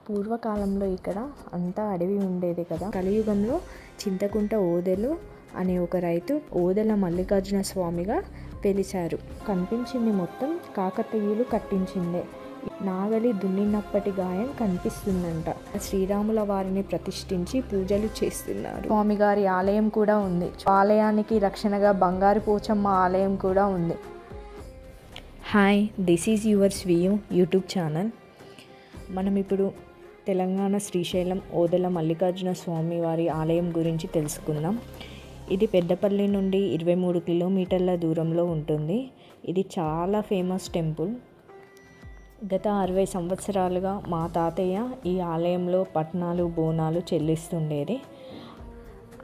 పూర్వకాలంలో ఇక్కడ అంతా అడవి ఉండేది కదా. కలియుగంలో చింతకుంట ఓదెలు అనే ఒక రైతు ఓదెల మల్లికార్జున స్వామిగా వెలిశారు. కనిపించింది మొత్తం కాకతీయులు కట్టించిందే. నాగలి దున్నినప్పటి గాయం కనిపిస్తుందంట. శ్రీరాముల వారిని ప్రతిష్ఠించి పూజలు చేస్తున్నారు. స్వామిగారి ఆలయం కూడా ఉంది. ఆలయానికి రక్షణగా బంగారు పోచమ్మ ఆలయం కూడా ఉంది. Hi, this is yours view YouTube channel. మనం ఇప్పుడు తెలంగాణ శ్రీశైలం ఓదెల మల్లికార్జున స్వామి వారి ఆలయం గురించి తెలుసుకుందాం. ఇది పెద్దపల్లి నుండి 23 కిలోమీటర్ల దూరంలో ఉంటుంది. ఇది చాలా ఫేమస్ టెంపుల్. గత 60 సంవత్సరాలుగా మా తాతయ్య ఈ ఆలయంలో పట్నాలు బోనాలు చెల్లిస్తుండేది.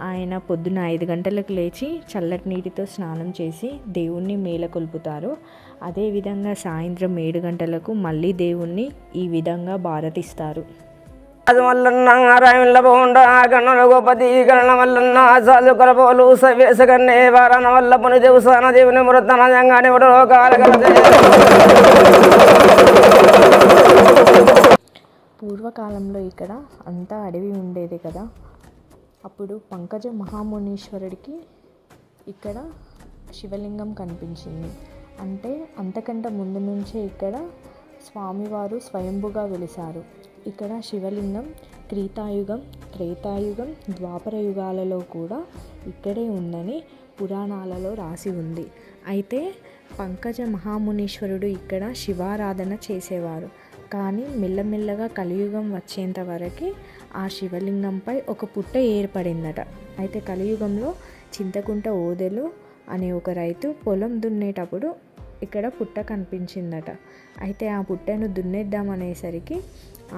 ఆయన పొద్దున్న 5 గంటలకు లేచి చల్లటి నీటితో స్నానం చేసి దేవుణ్ణి మేలకొల్పుతారు. అదేవిధంగా సాయంత్రం 7 గంటలకు మళ్ళీ దేవుణ్ణి ఈ విధంగా భారతిస్తారు. వల్లన్న రాయల బోండ గణన గోపతి గణన వల్లన్న సాధు కరపోలు సవేసగన్నే వారన వల్ల పుని దేవసాన దేవుని మృతన జంగాని పూర్వకాలంలో ఇక్కడ అంతా అడవి ఉండేది కదా. అప్పుడు పంకజ మహామునీశ్వరుడికి ఇక్కడ శివలింగం కనిపించింది. అంటే అంతకంటే ముందు నుంచే ఇక్కడ స్వామివారు స్వయంభుగా వెలిశారు. ఇక్కడ శివలింగం క్రీతాయుగం, త్రేతాయుగం, ద్వాపర యుగాలలో కూడా ఇక్కడే ఉందని పురాణాలలో రాసి ఉంది. అయితే పంకజ మహామునీశ్వరుడు ఇక్కడ శివారాధన చేసేవారు. కానీ మెల్లమెల్లగా కలియుగం వచ్చేంత వరకు ఆ శివలింగంపై ఒక పుట్ట ఏర్పడిందట. అయితే కలియుగంలో చింతకుంట ఓదెలు అనే ఒక రైతు పొలం దున్నేటప్పుడు ఇక్కడ పుట్ట కనిపించిందట. అయితే ఆ పుట్టను దున్నేద్దామనేసరికి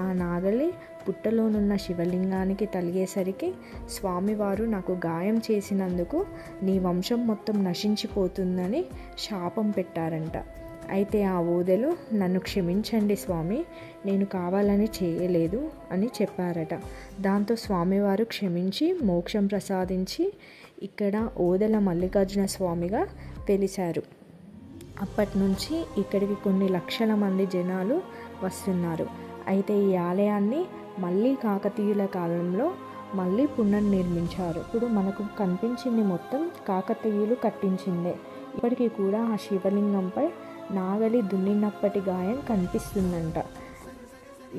ఆ నాగలి పుట్టలోనున్న శివలింగానికి తలిగేసరికి స్వామివారు నాకు గాయం చేసినందుకు నీ వంశం మొత్తం నశించిపోతుందని శాపం పెట్టారంట. అయితే ఆ ఓదెలు నన్ను క్షమించండి స్వామి, నేను కావాలని చేయలేదు అని చెప్పారట. దాంతో స్వామివారు క్షమించి మోక్షం ప్రసాదించి ఇక్కడ ఓదెల మల్లికార్జున స్వామిగా వెలిశారు. అప్పటి నుంచి ఇక్కడికి కొన్ని లక్షల మంది జనాలు వస్తున్నారు. అయితే ఈ ఆలయాన్ని మళ్ళీ కాకతీయుల కాలంలో మళ్ళీ పునర్నిర్మించారు. ఇప్పుడు మనకు కనిపించింది మొత్తం కాకతీయులు కట్టించిందే. ఇప్పటికీ కూడా ఆ శివలింగంపై నాగలి దున్నినప్పటి గాయం కనిపిస్తుందంట.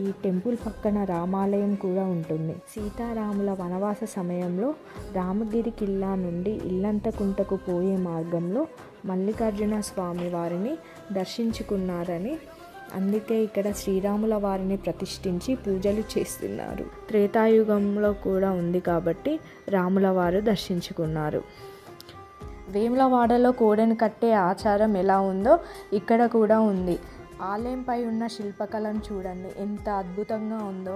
ఈ టెంపుల్ పక్కన రామాలయం కూడా ఉంటుంది. సీతారాముల వనవాస సమయంలో రామగిరి కిల్లా నుండి ఇల్లంతకుంటకు పోయే మార్గంలో మల్లికార్జున స్వామి వారిని దర్శించుకున్నారని, అందుకే ఇక్కడ శ్రీరాముల వారిని ప్రతిష్ఠించి పూజలు చేస్తున్నారు. త్రేతాయుగంలో కూడా ఉంది కాబట్టి రాముల వారు దర్శించుకున్నారు. వేములవాడలో కోడెను కట్టే ఆచారం ఎలా ఉందో ఇక్కడ కూడా ఉంది. ఆలయంపై ఉన్న శిల్పకళను చూడండి, ఎంత అద్భుతంగా ఉందో.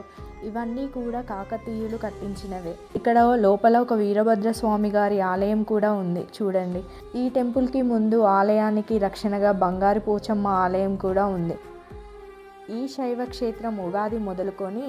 ఇవన్నీ కూడా కాకతీయులు కట్టించినవే. ఇక్కడ లోపల ఒక వీరభద్ర స్వామి గారి ఆలయం కూడా ఉంది చూడండి. ఈ టెంపుల్కి ముందు ఆలయానికి రక్షణగా బంగారు పోచమ్మ ఆలయం కూడా ఉంది. ఈ శైవ క్షేత్రం ఉగాది మొదలుకొని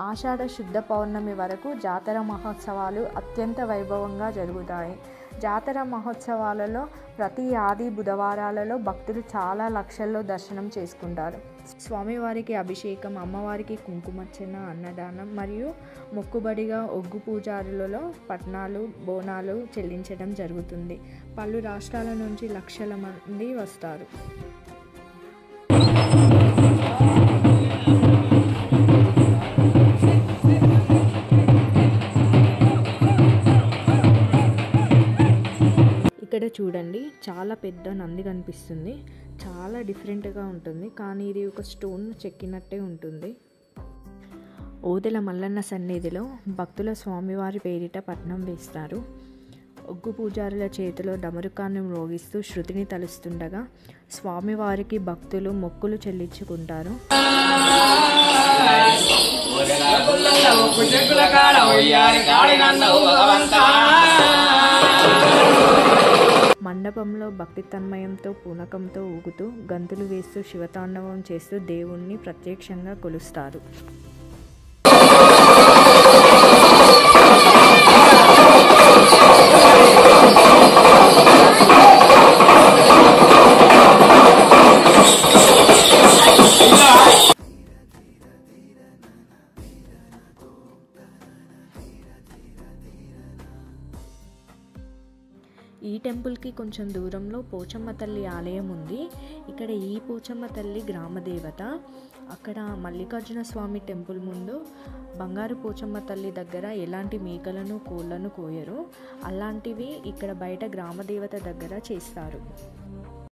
ఆషాఢ శుద్ధ పౌర్ణమి వరకు జాతర మహోత్సవాలు అత్యంత వైభవంగా జరుగుతాయి. జాతర మహోత్సవాలలో ప్రతి ఆది బుధవారాలలో భక్తులు చాలా లక్షల్లో దర్శనం చేసుకుంటారు. స్వామివారికి అభిషేకం, అమ్మవారికి కుంకుమర్చన, అన్నదానం మరియు మొక్కుబడిగా ఒగ్గు పూజారులలో పట్నాలు బోనాలు చెల్లించడం జరుగుతుంది. పలు రాష్ట్రాల నుంచి లక్షల మంది వస్తారు. ఇక్కడ చూడండి, చాలా పెద్ద నంది కనిపిస్తుంది. చాలా డిఫరెంట్గా ఉంటుంది, కానీ ఇది ఒక స్టోన్ చెక్కినట్టే ఉంటుంది. ఓదెల మల్లన్న సన్నిధిలో భక్తుల స్వామివారి పేరిట పట్నం వేస్తారు. ఒగ్గు పూజారుల చేతిలో డమరుకాన్ని మ్రోగిస్తూ శృతిని తలుస్తుండగా స్వామివారికి భక్తులు మొక్కులు చెల్లించుకుంటారు. మండపంలో భక్తి తన్మయంతో పూనకంతో ఊగుతూ గంతులు వేస్తూ శివతాండవం చేస్తూ దేవుణ్ణి ప్రత్యక్షంగా కొలుస్తారు. ఈ టెంపుల్కి కొంచెం దూరంలో పోచమ్మ తల్లి ఆలయం ఉంది. ఇక్కడ ఈ పోచమ్మ తల్లి గ్రామదేవత. అక్కడ మల్లికార్జున స్వామి టెంపుల్ ముందు బంగారు పోచమ్మ తల్లి దగ్గర ఎలాంటి మేకలను కోళ్ళను కోయరు. అలాంటివి ఇక్కడ బయట గ్రామదేవత దగ్గర చేస్తారు.